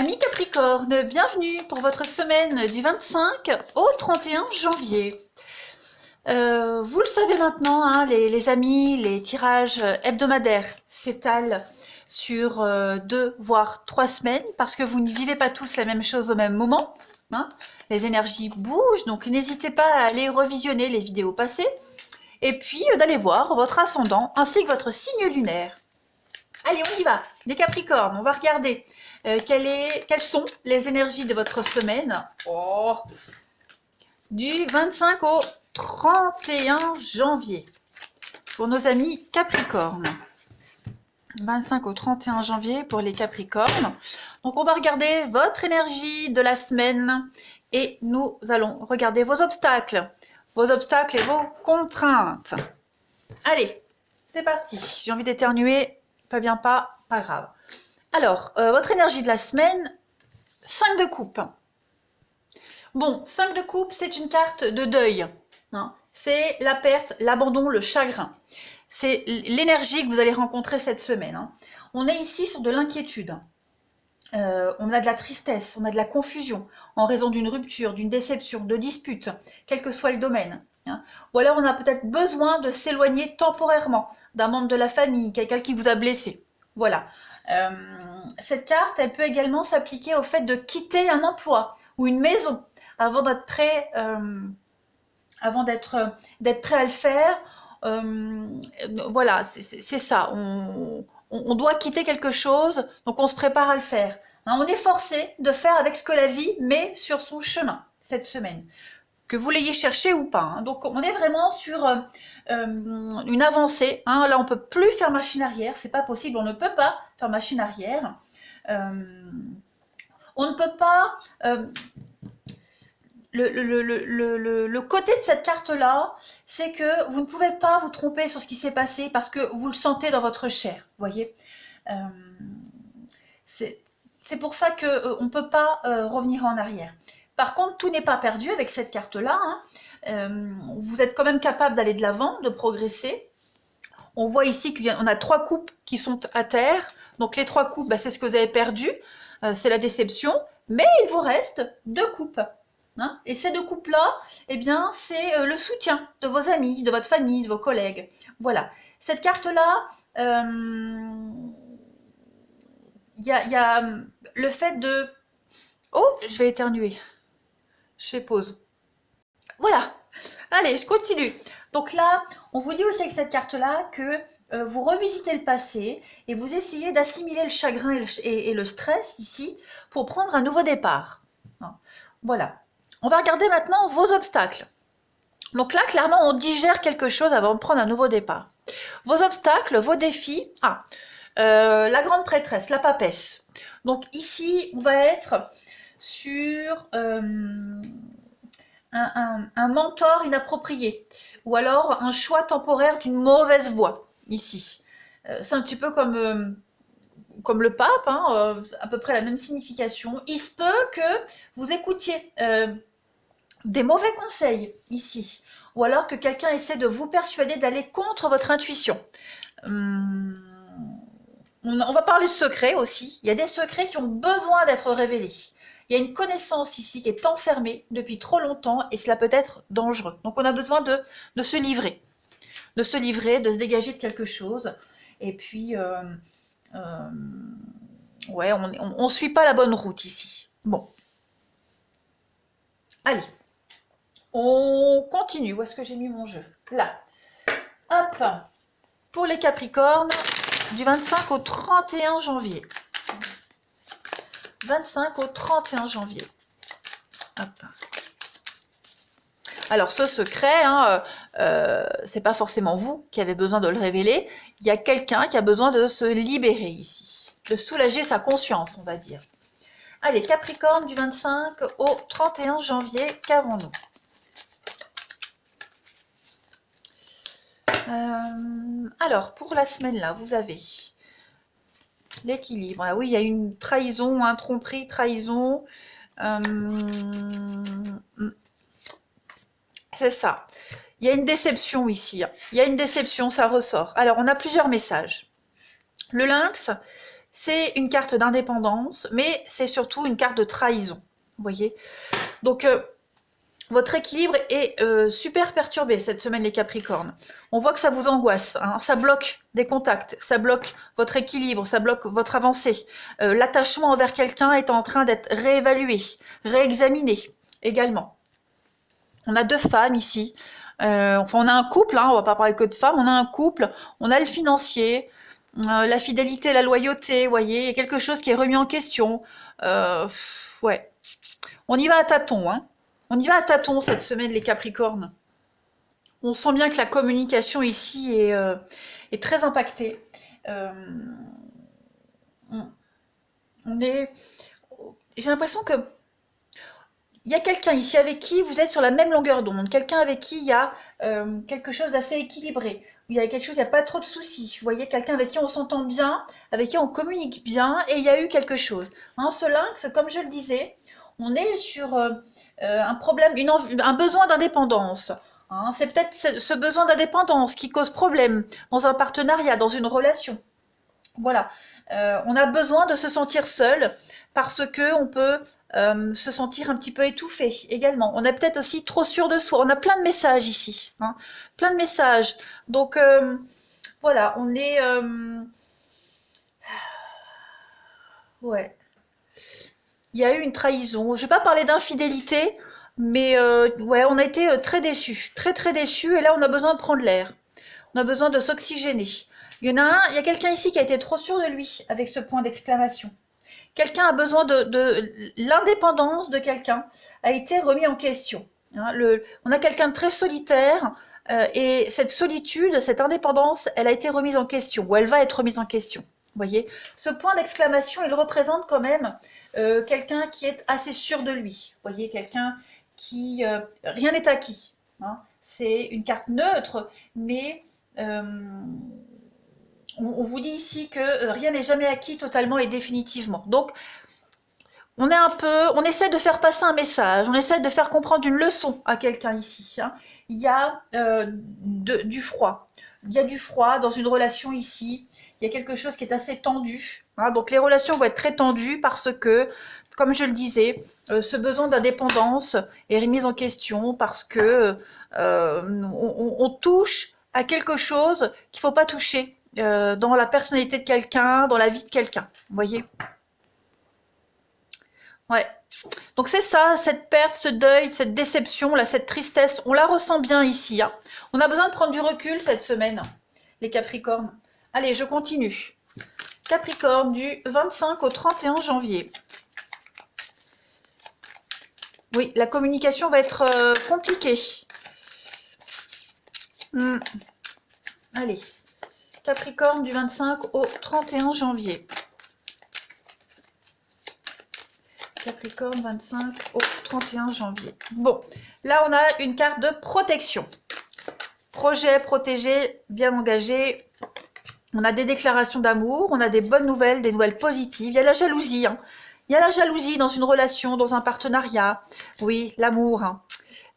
Amis Capricorne, bienvenue pour votre semaine du 25 au 31 janvier. Vous le savez maintenant, hein, les amis, les tirages hebdomadaires s'étalent sur 2 voire 3 semaines parce que vous ne vivez pas tous la même chose au même moment. Hein. Les énergies bougent, donc n'hésitez pas à aller revisionner les vidéos passées et puis d'aller voir votre ascendant ainsi que votre signe lunaire. Allez, on y va, les Capricornes, on va regarder quelles sont les énergies de votre semaine du 25 au 31 janvier pour nos amis Capricornes. 25 au 31 janvier pour les Capricornes. Donc on va regarder votre énergie de la semaine et nous allons regarder vos obstacles et vos contraintes. Allez, c'est parti. J'ai envie d'éternuer, ça vient pas grave. Alors, votre énergie de la semaine, 5 de coupe. Bon, 5 de coupe, c'est une carte de deuil. Hein. C'est la perte, l'abandon, le chagrin. C'est l'énergie que vous allez rencontrer cette semaine. Hein. On est ici sur de l'inquiétude. On a de la tristesse, on a de la confusion en raison d'une rupture, d'une déception, de dispute, quel que soit le domaine. Hein. Ou alors on a peut-être besoin de s'éloigner temporairement d'un membre de la famille, quelqu'un qui vous a blessé. Voilà. Cette carte, elle peut également s'appliquer au fait de quitter un emploi ou une maison avant d'être prêt, d'être prêt à le faire. Voilà, c'est ça. On doit quitter quelque chose, donc on se prépare à le faire. Hein, on est forcé de faire avec ce que la vie met sur son chemin cette semaine, que vous l'ayez cherché ou pas. Hein. Donc on est vraiment sur une avancée. Hein. Là, on peut plus faire machine arrière, c'est pas possible. On ne peut pas faire machine arrière. On ne peut pas. Le côté de cette carte-là, c'est que vous ne pouvez pas vous tromper sur ce qui s'est passé parce que vous le sentez dans votre chair, voyez. C'est pour ça qu'on ne peut pas revenir en arrière. Par contre, tout n'est pas perdu avec cette carte-là. Hein. Vous êtes quand même capable d'aller de l'avant, de progresser. On voit ici qu'on a 3 coupes qui sont à terre. Donc les 3 coupes, bah, c'est ce que vous avez perdu. C'est la déception. Mais il vous reste 2 coupes. Hein, et ces 2 coupes-là, eh bien, c'est le soutien de vos amis, de votre famille, de vos collègues. Voilà. Cette carte-là, il y a le fait de... Oh, je vais éternuer. Je fais pause. Voilà. Allez, je continue. Donc là, on vous dit aussi avec cette carte-là que vous revisitez le passé et vous essayez d'assimiler le chagrin et le stress ici pour prendre un nouveau départ. Hein, voilà. On va regarder maintenant vos obstacles. Donc là, clairement, on digère quelque chose avant de prendre un nouveau départ. Vos obstacles, vos défis. La grande prêtresse, la papesse. Donc ici, on va être sur un mentor inapproprié. Ou alors un choix temporaire d'une mauvaise voie, ici. C'est un petit peu comme le pape, hein, à peu près la même signification. Il se peut que vous écoutiez des mauvais conseils ici, ou alors que quelqu'un essaie de vous persuader d'aller contre votre intuition. On va parler de secrets aussi. Il y a des secrets qui ont besoin d'être révélés. Il y a une connaissance ici qui est enfermée depuis trop longtemps et cela peut être dangereux. Donc on a besoin de se livrer, de se dégager de quelque chose. Et puis, ouais, on suit pas la bonne route ici. Bon. Allez. On continue. Où est-ce que j'ai mis mon jeu? Là. Hop. Pour les Capricornes, du 25 au 31 janvier. 25 au 31 janvier. Hop. Alors, ce secret, hein, c'est pas forcément vous qui avez besoin de le révéler. Il y a quelqu'un qui a besoin de se libérer ici. De soulager sa conscience, on va dire. Allez, Capricorne, du 25 au 31 janvier, qu'avons-nous? Alors, pour la semaine là, vous avez l'équilibre. Ah oui, il y a une trahison, un tromperie, trahison. C'est ça. Il y a une déception ici. Il y a une déception, ça ressort. Alors, on a plusieurs messages. Le lynx, c'est une carte d'indépendance, mais c'est surtout une carte de trahison. Vous voyez? Donc, votre équilibre est super perturbé cette semaine, les Capricornes. On voit que ça vous angoisse, hein, ça bloque des contacts, ça bloque votre équilibre, ça bloque votre avancée. L'attachement envers quelqu'un est en train d'être réévalué, réexaminé également. On a deux femmes ici. Enfin, on a un couple, hein, on va pas parler que de femmes, on a un couple, on a le financier, la fidélité, la loyauté, vous voyez, il y a quelque chose qui est remis en question. Ouais. On y va à tâtons, hein. On y va à tâtons cette semaine, les Capricornes. On sent bien que la communication ici est très impactée. J'ai l'impression que il y a quelqu'un ici avec qui vous êtes sur la même longueur d'onde, quelqu'un avec qui il y a quelque chose d'assez équilibré, il y a quelque chose, il n'y a pas trop de soucis. Vous voyez, quelqu'un avec qui on s'entend bien, avec qui on communique bien, et il y a eu quelque chose. Hein, ce lynx, comme je le disais, on est sur un problème, un besoin d'indépendance. Hein, c'est peut-être ce besoin d'indépendance qui cause problème dans un partenariat, dans une relation. Voilà, on a besoin de se sentir seul parce que on peut se sentir un petit peu étouffé également. On est peut-être aussi trop sûr de soi. On a plein de messages ici, hein, plein de messages. Donc voilà, on est ouais. Il y a eu une trahison. Je vais pas parler d'infidélité, mais ouais, on a été très déçus, très déçus. Et là, on a besoin de prendre l'air. On a besoin de s'oxygéner. Il y en a un, il y a quelqu'un ici qui a été trop sûr de lui avec ce point d'exclamation. Quelqu'un a besoin de l'indépendance de quelqu'un a été remis en question. Hein, on a quelqu'un de très solitaire et cette solitude, cette indépendance, elle a été remise en question ou elle va être remise en question. Vous voyez, ce point d'exclamation, il représente quand même quelqu'un qui est assez sûr de lui. Vous voyez, quelqu'un qui rien n'est acquis. Hein. C'est une carte neutre, mais on vous dit ici que rien n'est jamais acquis totalement et définitivement. Donc, on essaie de faire passer un message, on essaie de faire comprendre une leçon à quelqu'un ici. Hein. Il y a du froid. Il y a du froid dans une relation ici. Il y a quelque chose qui est assez tendu. Hein. Donc, les relations vont être très tendues parce que, comme je le disais, ce besoin d'indépendance est remis en question parce que on touche à quelque chose qu'il ne faut pas toucher. Dans la personnalité de quelqu'un, dans la vie de quelqu'un, vous voyez? Ouais. Donc c'est ça, cette perte, ce deuil, cette déception, là, cette tristesse, on la ressent bien ici. Hein. On a besoin de prendre du recul cette semaine, les Capricornes. Allez, je continue. Capricorne, du 25 au 31 janvier. Oui, la communication va être compliquée. Allez. Capricorne du 25 au 31 janvier. Capricorne 25 au 31 janvier. Bon, là on a une carte de protection. Projet protégé, bien engagé. On a des déclarations d'amour, on a des bonnes nouvelles, des nouvelles positives. Il y a la jalousie. Hein. Il y a la jalousie dans une relation, dans un partenariat. Oui, l'amour. Hein.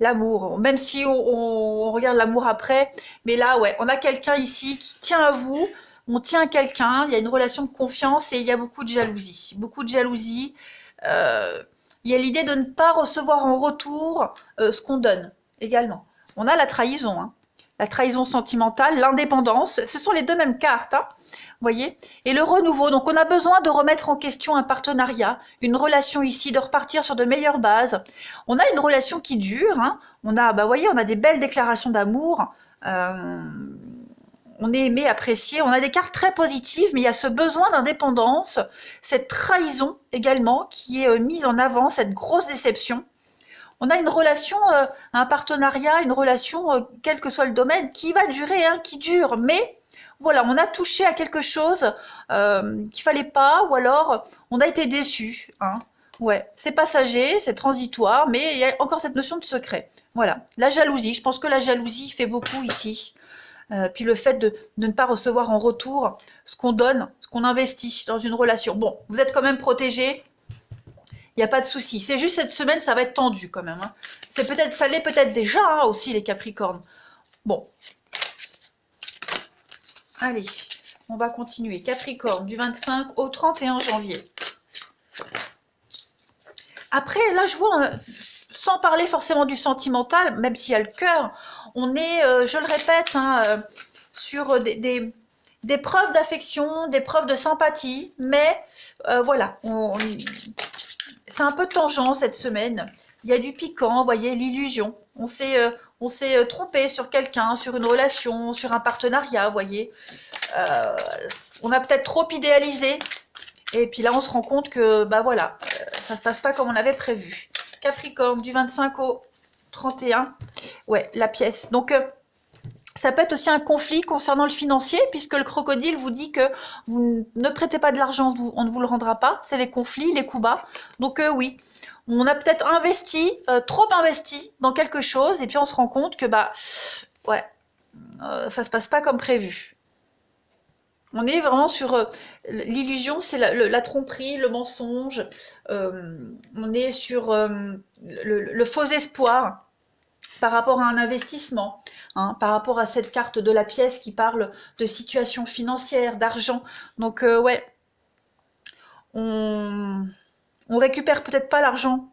L'amour, même si on regarde l'amour après, mais là, ouais, on a quelqu'un ici qui tient à vous, on tient à quelqu'un, il y a une relation de confiance et il y a beaucoup de jalousie. Beaucoup de jalousie. Il y a l'idée de ne pas recevoir en retour ce qu'on donne également. On a la trahison, hein. La trahison sentimentale, l'indépendance, ce sont les deux mêmes cartes, hein, vous voyez. Et le renouveau, donc on a besoin de remettre en question un partenariat, une relation ici, de repartir sur de meilleures bases. On a une relation qui dure, hein. On a, bah, voyez, on a des belles déclarations d'amour, on est aimé, apprécié, on a des cartes très positives, mais il y a ce besoin d'indépendance, cette trahison également qui est mise en avant, cette grosse déception. On a une relation, un partenariat, une relation, quel que soit le domaine, qui va durer, hein, qui dure. Mais voilà, on a touché à quelque chose qu'il fallait pas, ou alors on a été déçu. Hein. Ouais, c'est passager, c'est transitoire, mais il y a encore cette notion de secret. Voilà, la jalousie. Je pense que la jalousie fait beaucoup ici. Puis le fait de ne pas recevoir en retour ce qu'on donne, ce qu'on investit dans une relation. Bon, vous êtes quand même protégé. Il n'y a pas de souci. C'est juste cette semaine, ça va être tendu quand même. Hein. C'est peut-être, ça l'est peut-être déjà hein, aussi les Capricornes. Bon. Allez, On va continuer. Capricorne, du 25 au 31 janvier. Après, là, je vois, sans parler forcément du sentimental, même s'il y a le cœur, on est, je le répète, hein, sur des preuves d'affection, des preuves de sympathie, mais voilà, c'est un peu tangent cette semaine. Il y a du piquant, vous voyez, l'illusion. On s'est trompé sur quelqu'un, sur une relation, sur un partenariat, vous voyez. On a peut-être trop idéalisé. Et puis là, on se rend compte que, bah voilà, ça se passe pas comme on avait prévu. Capricorne, du 25 au 31. Ouais, la pièce. Donc, ça peut être aussi un conflit concernant le financier, puisque le crocodile vous dit que vous ne prêtez pas de l'argent, on ne vous le rendra pas. C'est les conflits, les coups bas. Donc oui, on a peut-être investi, trop investi dans quelque chose, et puis on se rend compte que bah ouais, ça se passe pas comme prévu. On est vraiment sur l'illusion, c'est la tromperie, le mensonge. On est sur le faux espoir par rapport à un investissement, hein, par rapport à cette carte de la pièce qui parle de situation financière, d'argent. Donc ouais, on récupère peut-être pas l'argent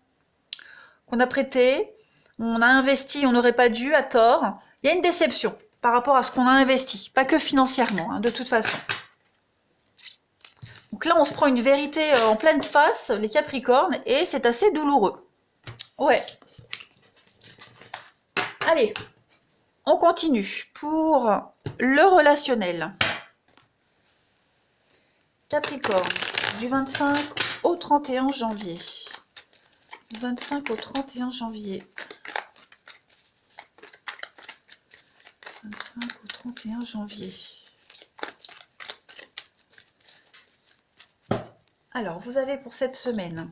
qu'on a prêté, on a investi, on n'aurait pas dû, à tort. Il y a une déception par rapport à ce qu'on a investi, pas que financièrement, hein, de toute façon. Donc là, on se prend une vérité en pleine face, les Capricornes, et c'est assez douloureux. Ouais. Allez, on continue pour le relationnel. Capricorne, du 25 au 31 janvier. Du 25 au 31 janvier. 25 au 31 janvier. Alors, vous avez pour cette semaine,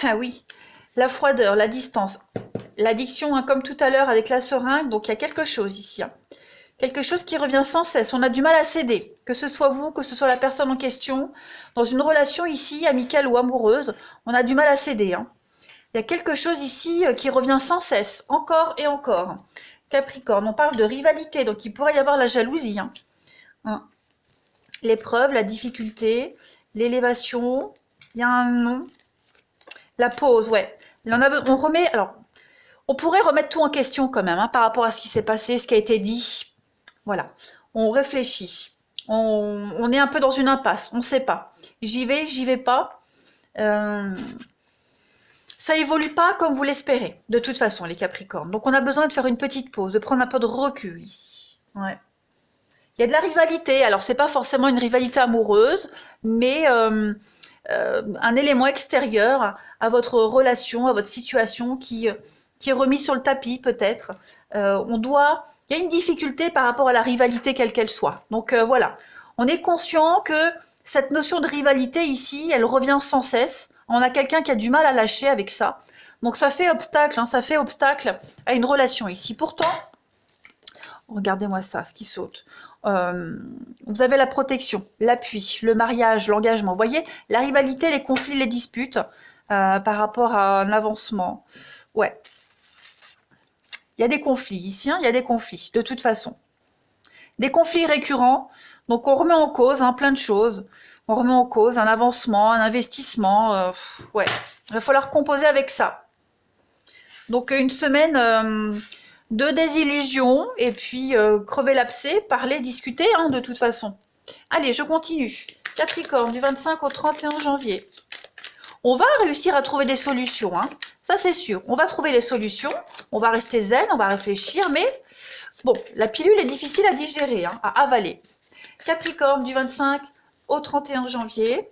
ah oui, la froideur, la distance, l'addiction, hein, comme tout à l'heure avec la seringue, donc il y a quelque chose ici. Hein. Quelque chose qui revient sans cesse, on a du mal à céder, que ce soit vous, que ce soit la personne en question, dans une relation ici, amicale ou amoureuse, on a du mal à céder. Hein. Il y a quelque chose ici qui revient sans cesse, encore et encore. Capricorne, on parle de rivalité, donc il pourrait y avoir la jalousie. Hein. Hein. L'épreuve, la difficulté, l'élévation, il y a un nom, la pause, ouais. On remet, alors, on pourrait remettre tout en question quand même, hein, par rapport à ce qui s'est passé, ce qui a été dit. Voilà, on réfléchit. On est un peu dans une impasse, on ne sait pas. J'y vais pas. Ça évolue pas comme vous l'espérez, de toute façon, les Capricornes. Donc on a besoin de faire une petite pause, de prendre un peu de recul ici. Ouais. Il y a de la rivalité, alors c'est pas forcément une rivalité amoureuse, mais un élément extérieur à votre relation, à votre situation qui est remis sur le tapis peut-être. Il y a une difficulté par rapport à la rivalité quelle qu'elle soit. Donc voilà, on est conscient que cette notion de rivalité ici, elle revient sans cesse. On a quelqu'un qui a du mal à lâcher avec ça. Donc ça fait obstacle, hein, ça fait obstacle à une relation ici. Pourtant, regardez-moi ça, ce qui saute. Vous avez la protection, l'appui, le mariage, l'engagement. Vous voyez, la rivalité, les conflits, les disputes par rapport à un avancement. Ouais. Il y a des conflits ici, hein, il y a des conflits, de toute façon. Des conflits récurrents, donc on remet en cause hein, plein de choses. On remet en cause un avancement, un investissement. Ouais, il va falloir composer avec ça. Donc une semaine de désillusion, et puis crever l'abcès, parler, discuter, hein, de toute façon. Allez, je continue. Capricorne, du 25 au 31 janvier. On va réussir à trouver des solutions, hein. Ça c'est sûr. On va trouver les solutions, on va rester zen, on va réfléchir, mais bon, la pilule est difficile à digérer, hein, à avaler. Capricorne, du 25 au 31 janvier.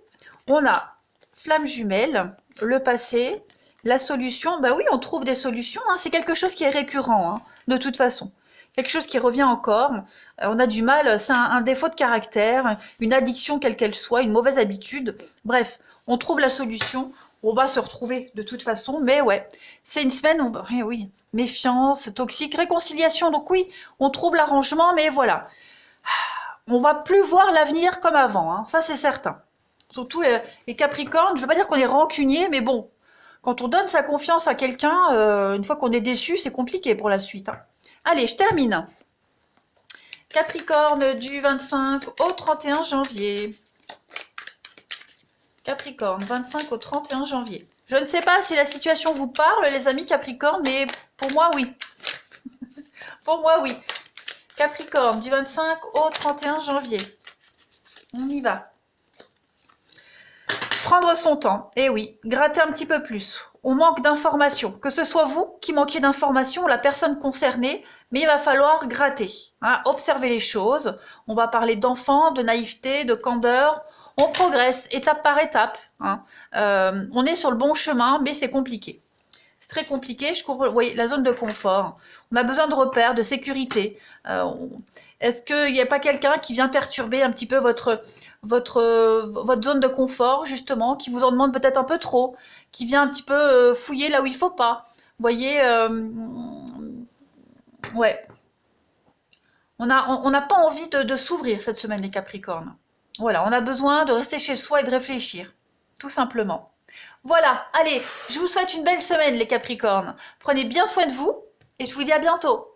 On a flamme jumelle, le passé, la solution. Ben oui, on trouve des solutions, hein. C'est quelque chose qui est récurrent, hein, de toute façon. Quelque chose qui revient encore. On a du mal, c'est un défaut de caractère, une addiction quelle qu'elle soit, une mauvaise habitude. Bref, on trouve la solution. On va se retrouver de toute façon, mais ouais, c'est une semaine où, oui, méfiance, toxique, réconciliation, donc oui, on trouve l'arrangement, mais voilà. On va plus voir l'avenir comme avant, hein, ça c'est certain. Surtout les Capricornes, je ne veux pas dire qu'on est rancunier, mais bon, quand on donne sa confiance à quelqu'un, une fois qu'on est déçu, c'est compliqué pour la suite. Hein. Allez, je termine. Capricorne du 25 au 31 janvier. Capricorne, 25 au 31 janvier. Je ne sais pas si la situation vous parle, les amis Capricorne, mais pour moi, oui. Pour moi, oui. Capricorne, du 25 au 31 janvier. On y va. Prendre son temps, et oui, gratter un petit peu plus. On manque d'informations. Que ce soit vous qui manquez d'informations ou la personne concernée, mais il va falloir gratter. Hein, observer les choses. On va parler d'enfants, de naïveté, de candeur. On progresse étape par étape. Hein. On est sur le bon chemin, mais c'est compliqué. C'est très compliqué. Je couvre, oui, la zone de confort. On a besoin de repères, de sécurité. Est-ce qu'il n'y a pas quelqu'un qui vient perturber un petit peu votre zone de confort, justement, qui vous en demande peut-être un peu trop, qui vient un petit peu fouiller là où il ne faut pas. Vous voyez, ouais. On n'a pas envie de s'ouvrir cette semaine, les Capricornes. Voilà, on a besoin de rester chez soi et de réfléchir, tout simplement. Voilà, allez, je vous souhaite une belle semaine, les Capricornes. Prenez bien soin de vous et je vous dis à bientôt.